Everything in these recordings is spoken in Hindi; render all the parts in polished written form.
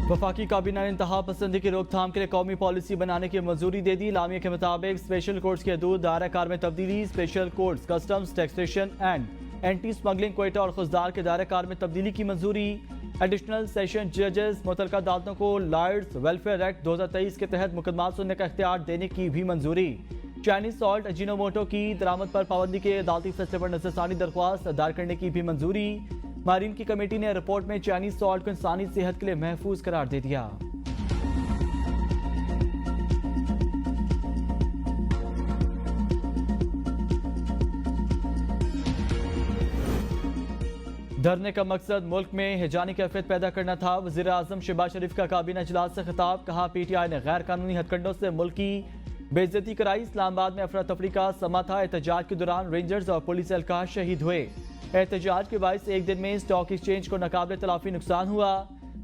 वफाकी काबीना ने इंतहा पसंदी की रोकथाम के लिए कौमी पॉलिसी बनाने की मंजूरी दे दी। लामिया के मुताबिक स्पेशल कोर्ट्स के हदूद दायरा कार में तब्दीली, special courts, customs, taxation and anti smuggling, Quetta और खुजदार के दायरा कार में तब्दीली की मंजूरी। एडिशनल सेशन जजेस मुतलका अदालतों को लॉयर्स वेलफेयर एक्ट 2023 के तहत मुकदमा सुनने का इख्तियार देने की भी मंजूरी। चाइनीज सॉल्ट अजीनोमोटो की दरामद पर पाबंदी के अदालती फैसले पर नजरसानी दरख्वास्त दायर करने की भी मंजूरी। मारीन की कमेटी ने रिपोर्ट में चाइनीज सॉल्ट को इंसानी सेहत के लिए महफूज करार दे दिया। धरने का मकसद मुल्क में हिजानी कैफियत पैदा करना था। वज़ीर आज़म शहबाज शरीफ का काबीना इजलास से खिताब, कहा पीटीआई ने गैर कानूनी हथकंडों से मुल्क की बेइज्जती कराई। इस्लामाबाद में अफरा तफरी का समा था। एहतजाज के दौरान रेंजर्स और पुलिस एहलकार शहीद हुए। एहतजाज के बायस एक दिन में स्टॉक एक्सचेंज को नाकाबिले तलाफी नुकसान हुआ।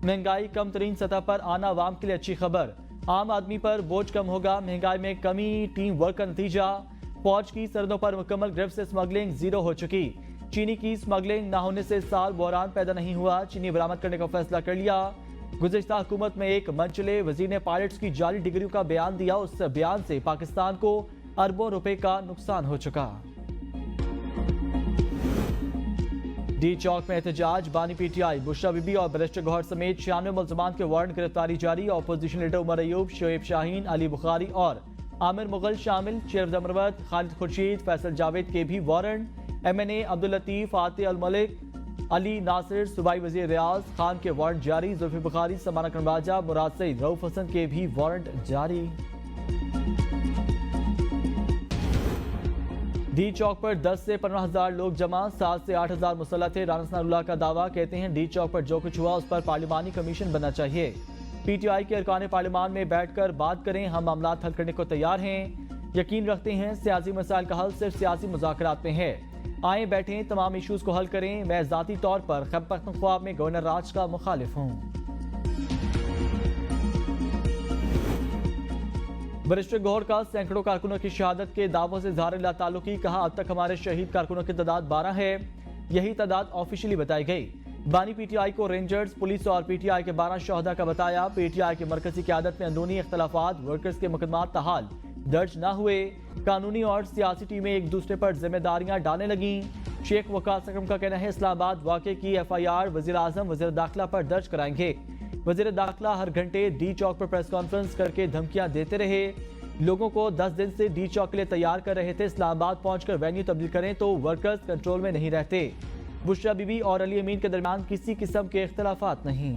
महंगाई कम तरीन सतह पर आना आवाम के लिए अच्छी खबर। आम आदमी पर बोझ कम होगा। महंगाई में कमी टीम वर्क का नतीजा। फौज की सरहदों पर मुकम्मल गिरफ्त से स्मगलिंग जीरो हो चुकी। चीनी की स्मगलिंग न होने से साल बहरान पैदा नहीं हुआ। चीनी बरामद करने का फैसला कर लिया। गुज़िश्ता हुकूमत में एक मंचले वजीर ने पायलट्स की जाली डिग्रियों का बयान दिया। उस बयान से पाकिस्तान को अरबों रुपए का नुकसान हो चुका। डी चौक में एहतजाज, बानी पीटीआई, बुशरा बीबी और बैरिस्टर गौहर समेत 96 मुल्ज़मान के वारंट गिरफ्तारी जारी। अपोजिशन लीडर उमर अयूब, शोएब शाहीन, अली बुखारी और आमिर मुगल शामिल। शेरफ अमरवत, खालिद खुर्शीद, फैसल जावेद के भी वारंट। MNA अब्दुल लतीफ, आतिफ अल मलिक, अली नासिर, सूबाई वजीर रियाज खान के वारंट जारी। जुल्फी बुखारी, समाना कनबाजा, मुराद सईद, रऊफ हसन के भी वारंट जारी। डी चौक पर 10 से 15,000 लोग जमा, 7 से 8,000 मुसल्लह थे। राना सनाउल्लाह का दावा, कहते हैं डी चौक पर जो कुछ हुआ उस पर पार्लिमानी कमीशन बनना चाहिए। पीटीआई के अरकान पार्लिमान में बैठकर बात करें, हम मामला हल करने को तैयार हैं। यकीन रखते हैं सियासी मसाइल का हल सिर्फ सियासी मुज़ाकरात में है। आए बैठें, तमाम इशूज को हल करें। मैं ज़ाती तौर पर खैबर पख्तूनख्वा में गवर्नर राज का मुखालिफ हूँ। बैरिस्टर गौहर का सैकड़ों कारकुनों की शहादत के दावों से इज़हार लाताल्लुकी, कहा अब तक हमारे शहीद कारकुनों की तादाद 12 है। यही तादाद ऑफिशियली बताई गई। बानी पीटीआई को रेंजर्स, पुलिस और पीटीआई के 12 शहदा का बताया। पीटीआई की मरकजी क़यादत में अंदरूनी इख्तलाफात, वर्कर्स के मुकदमा ताहाल दर्ज न हुए। कानूनी और सियासी टीमें एक दूसरे पर जिम्मेदारियां डालने लगी। शेख वकास अकरम का कहना है इस्लामाबाद वाक़े की FIR वज़ीर आज़म वज़ीर दाखिला पर दर्ज कराएंगे। वज़ीर दाखिला हर घंटे डी चौक पर प्रेस कॉन्फ्रेंस करके धमकियां देते रहे। लोगों को 10 दिन से डी चौक के लिए तैयार कर रहे थे। इस्लामाबाद पहुंचकर वेन्यू तब्दील करें तो वर्कर्स कंट्रोल में नहीं रहते। बुशरा बीबी और अली अमीन के दरमियान किसी किस्म के इख्तलाफात नहीं।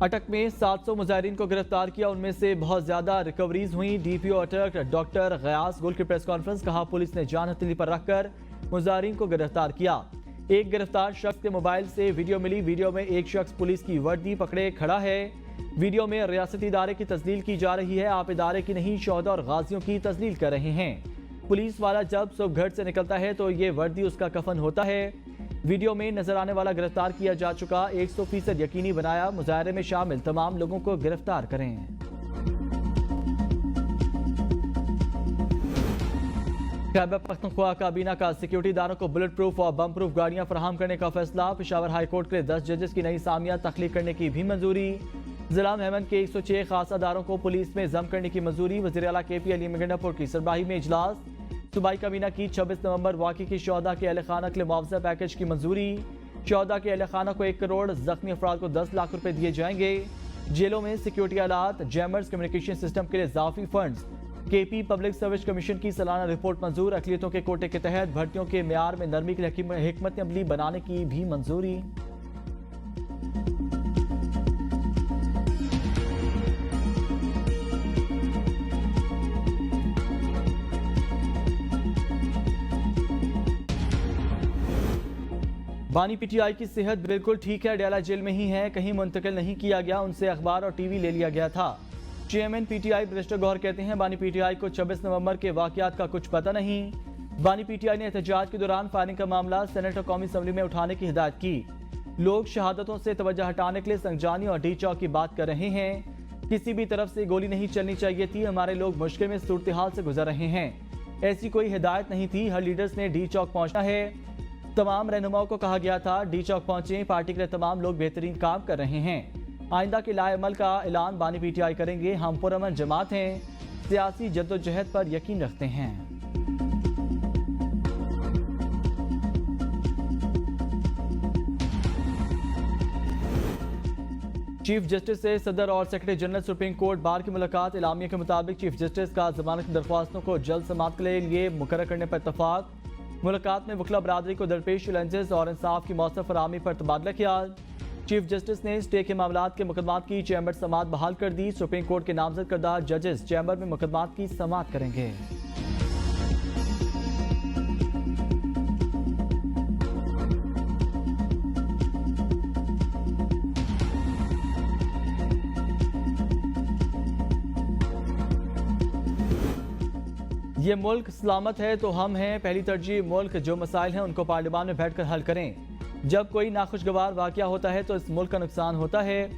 अटक में 700 मुजाहिरीन को गिरफ्तार किया, उनमें से बहुत ज्यादा रिकवरीज हुई। DPO अटक डॉक्टर गयास गुल की प्रेस कॉन्फ्रेंस, कहा पुलिस ने जान हथेली पर रखकर मुजाहिरीन को गिरफ्तार किया। एक गिरफ्तार शख्स के मोबाइल से वीडियो मिली। वीडियो में एक शख्स पुलिस की वर्दी पकड़े खड़ा है। वीडियो में रियासती इदारे की तस्लील की जा रही है। आप इदारे की नहीं, शोहदा और गाजियों की तस्लील कर रहे हैं। पुलिस वाला जब सुबह घर से निकलता है तो ये वर्दी उसका कफन होता है। वीडियो में नजर आने वाला गिरफ्तार किया जा चुका। 100% यकीनी बनाया। मुजाहरे में शामिल तमाम लोगों को गिरफ्तार करें। खैबर पख्तूनख्वा काबीना का सिक्योरिटी इदारों को बुलेट प्रूफ और बम प्रूफ गाड़ियां फराहम करने का फैसला। पेशावर हाई कोर्ट के लिए 10 जजेस की नई सामियां तख्लीक करने की भी मंजूरी। जिला मेहमन के 106 खास अदारों को पुलिस में जम करने की मंजूरी। वज़ीर आला KP अली गंडापुर की सरबराही में इजलास। सूबाई काबीना की 26 नवंबर वाक़े की शोहदा के अहल खाना के लिए मुआवजा पैकेज की मंजूरी। शोहदा के अहल खाना को 1 करोड़, जख्मी अफराद को 10 लाख रुपए दिए जाएंगे। जेलों में सिक्योरिटी आलात, जैमर्स, कम्युनिकेशन सिस्टम के लिए इजाफी funds. KP public service commission की सालाना रिपोर्ट मंजूर। अक़लियतों के कोटे के तहत भर्तियों के म्यार में नरमी के लिए हिकमत अमली बनाने की भी मंजूरी। बानी पीटीआई की सेहत बिल्कुल ठीक है, डेला जेल में ही है, कहीं मुंतकिल नहीं किया गया। उनसे अखबार और टीवी ले लिया गया था। चेयरमैन पीटीआई बैरिस्टर गौहर कहते हैं बानी पीटीआई को 26 नवंबर के वाकयात का कुछ पता नहीं। बानी पीटीआई ने एहतजाज के दौरान फायरिंग का मामला सेनेट और कौमी असम्बली में उठाने की हिदायत की। लोग शहादतों से तवज्जो हटाने के लिए संगजानी और डी चौक की बात कर रहे हैं। किसी भी तरफ से गोली नहीं चलनी चाहिए थी। हमारे लोग मुश्किल में सूरत हाल से गुजर रहे हैं। ऐसी कोई हिदायत नहीं थी। हर लीडर्स ने डी चौक पहुंचना है। तमाम रहनुमाओं को कहा गया था डी चौक पहुंचे। पार्टी के तमाम लोग बेहतरीन काम कर रहे हैं। आइंदा के लाएअमल का ऐलान बानी पीटीआई करेंगे। हम पुरअमन जमात हैं, सियासी जद्दोजहद पर यकीन रखते हैं। चीफ जस्टिस से सदर और secretary general supreme court bar की मुलाकात। इलामिया के मुताबिक चीफ जस्टिस का जमानत की दरख्वास्तों को जल्द समाअत के लिए मुकर्रर करने पर इत्तफाक। मुलाकात में वकला बरादरी को दरपेश चैलेंजेस और इंसाफ की मौसर फराहमी पर तबादला ख्याल। चीफ जस्टिस ने स्टे के मामलात के मुकदमात की चैम्बर समाअत बहाल कर दी। सुप्रीम कोर्ट के नामजद करदा जजेस चैम्बर में मुकदमात की समाअत करेंगे। ये मुल्क सलामत है तो हम हैं। पहली तरजीह मुल्क जो मसाइल हैं उनको पार्लियामान में बैठकर हल करें। जब कोई नाखुशगवार वाकया होता है तो इस मुल्क का नुकसान होता है।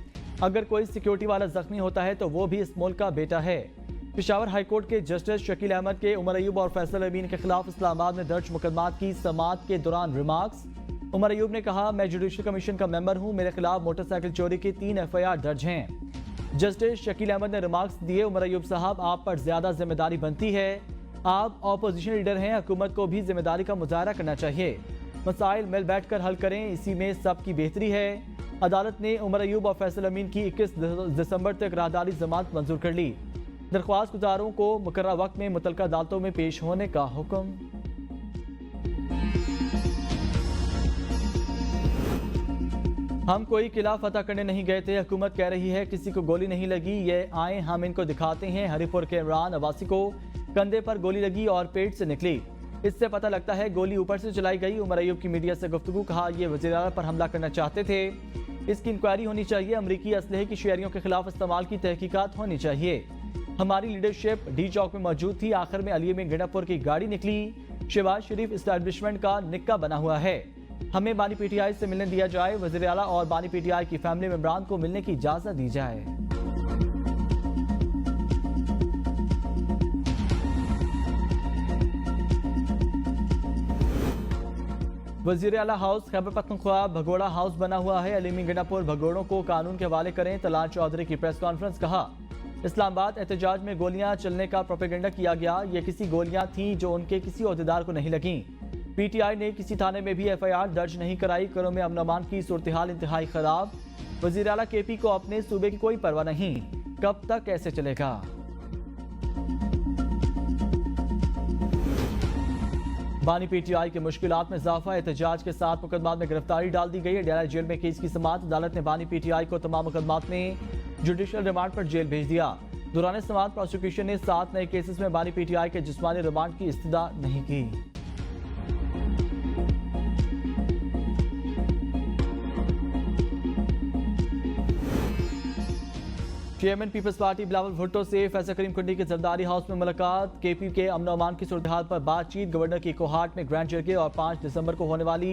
अगर कोई सिक्योरिटी वाला जख्मी होता है तो वो भी इस मुल्क का बेटा है। पेशावर हाईकोर्ट के जस्टिस शकील अहमद के उमर अयूब और फैसल अमीन के खिलाफ इस्लामाबाद में दर्ज मुकदमात की समाअत के दौरान रिमार्क्स। उमर अयूब ने कहा, मैं जुडिशल कमीशन का मेंबर हूँ, मेरे खिलाफ मोटरसाइकिल चोरी की 3 FIR दर्ज हैं। जस्टिस शकील अहमद ने रिमार्क्स दिए, उमर अयूब साहब आप पर ज्यादा जिम्मेदारी बनती है। आप अपोजिशन लीडर हैं, हुकूमत को भी जिम्मेदारी का मुजाहरा करना चाहिए। मसाइल मिल बैठ कर हल करें, इसी में सबकी बेहतरी है। अदालत ने उमर अयूब और फैसल अमीन की 21 दिसंबर तक राहदारी जमानत मंजूर कर ली। दरख्वास्त गुजारों को मुकर्रर वक्त में मुतल्लिका अदालतों में पेश होने का हुक्म। हम कोई किला फतह करने नहीं गए थे। हुकूमत कह रही है किसी को गोली नहीं लगी, ये आए हम इनको दिखाते हैं। हरिपुर के इमरान अब्बासी को कंधे पर गोली लगी और पेट से निकली। इससे पता लगता है गोली ऊपर से चलाई गई। उमर अयूब की मीडिया से गुफ्तगू, कहा ये वज़ीर आला पर हमला करना चाहते थे, इसकी इंक्वायरी होनी चाहिए। अमरीकी असलहे की शेयरियों के खिलाफ इस्तेमाल की तहकीकात होनी चाहिए। हमारी लीडरशिप डी चौक में मौजूद थी। आखिर में अली में गिडापुर की गाड़ी निकली। शहबाज शरीफ इस्टेब्लिशमेंट का निक्का बना हुआ है। हमें बानी पीटीआई से मिलने दिया जाए। वज़ीर आला और बानी पीटीआई की फैमिली मेंबरान को मिलने की इजाजत दी जाए। वज़ीर आला हाउस खैबर पख्तूनख्वा भगोड़ा हाउस बना हुआ है। अलीमी गिडापुर भगोड़ों को कानून के हवाले करें। तलाल चौधरी की प्रेस कॉन्फ्रेंस, कहा इस्लामाबाद एहतजाज में गोलियां चलने का प्रोपेगेंडा किया गया। ये किसी गोलियां थीं जो उनके किसी ओहदेदार को नहीं लगीं। पीटीआई ने किसी थाने में भी FIR दर्ज नहीं कराई। करों में अमन अमान की सूरत हाल इंतहाई खराब। वज़ीर आला KP को अपने सूबे की कोई परवाह नहीं। कब तक कैसे चलेगा? बानी पीटीआई के मुश्किलात में इजाफा। एहतजाज के साथ मुकदमात में गिरफ्तारी डाल दी गई है। डेरा जेल में केस की समाअत। अदालत ने बानी पीटीआई को तमाम मुकदमात में जुडिशल रिमांड पर जेल भेज दिया। दौरान समाअत प्रोसिक्यूशन ने 7 नए केसेस में बानी पीटीआई के जिस्मानी रिमांड की इस्तदा नहीं की। चेयरमैन पीपल्स पार्टी बिलावल भुट्टो से फैसल करीम कुंडी के जरदारी हाउस में मुलाकात। KP के अमन अमान की सूरत हाल पर बातचीत। गवर्नर की कोहाट में ग्रैंड जरगे और 5 दिसंबर को होने वाली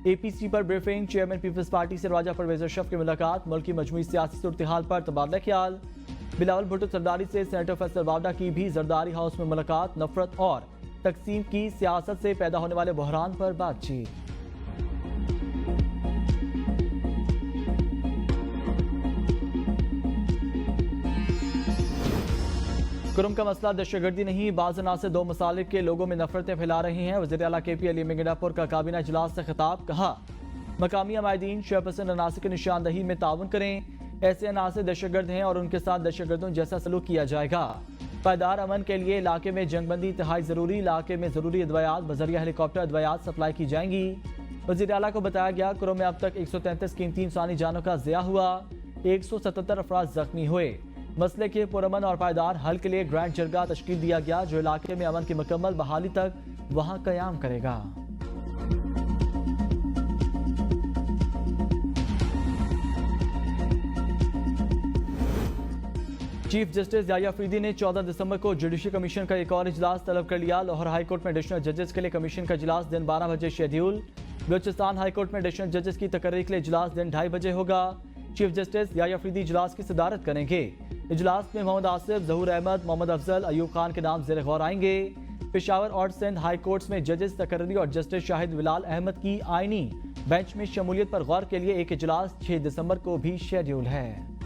APC पर ब्रीफिंग। चेयरमैन पीपल्स पार्टी से राजा परवेज अशरफ की मुलाकात। मुल्क की मजमूई सियासी सूरत हाल पर तबादला ख्याल। बिलावल भुट्टो जरदारी से सेनेटर फैसल वावडा की भी जरदारी हाउस में मुलाकात। नफरत और तकसीम की सियासत से पैदा होने वाले बहरान पर बातचीत। कुरम का मसला दहशतगर्दी नहीं, बाज़ अनासर 2 मसालिक के लोगों में नफरतें फैला रही हैं। वज़ीर आला KP अली गिडापुर का काबीना इजलास से खिताब, कहा मकामी अमायदीन शेयरपर्सन अनासर की निशानदही में ताउन करें। ऐसे अनासर दहशतगर्द हैं और उनके साथ दहशतगर्दों जैसा सलूक किया जाएगा। पायदार अमन के लिए इलाके में जंगबंदी इंतहाई ज़रूरी। इलाके में ज़रूरी अदवायात बजरिया हेलीकॉप्टर अदवायात सप्लाई की जाएंगी। वज़ीर आला को बताया गया कुरम में अब तक 133 कीमती इंसानी जानों का ज़िया हुआ। 177 अफराद जख्मी हुए। मसले के पुरअमन और पायदार हल के लिए ग्रैंड जरगा तश्कील दिया गया, जो इलाके में अमन की मुकम्मल बहाली तक वहां कयाम करेगा। चीफ जस्टिस याह्या अफरीदी ने 14 दिसंबर को जुडिशल कमीशन का एक और इजलास तलब कर लिया। लाहौर हाई कोर्ट में एडिशनल जजेस के लिए कमीशन का इजलास दिन 12 बजे शेड्यूल। बलूचिस्तान हाई कोर्ट में एडिशनल जजेस की तकर्री के लिए इजलास दिन 2:30 बजे होगा। चीफ जस्टिस याह्या अफरीदी इजलास की सदारत करेंगे। इजलास में मोहम्मद आसिफ, जहूर अहमद, मोहम्मद अफजल, अयूब खान के नाम ज़ेर गौर आएंगे। पेशावर और सिंध हाई कोर्ट्स में जजेस तकर्री और जस्टिस शाहिद बिलाल अहमद की आईनी बेंच में शमूलियत पर गौर के लिए एक इजलास 6 दिसंबर को भी शेड्यूल है।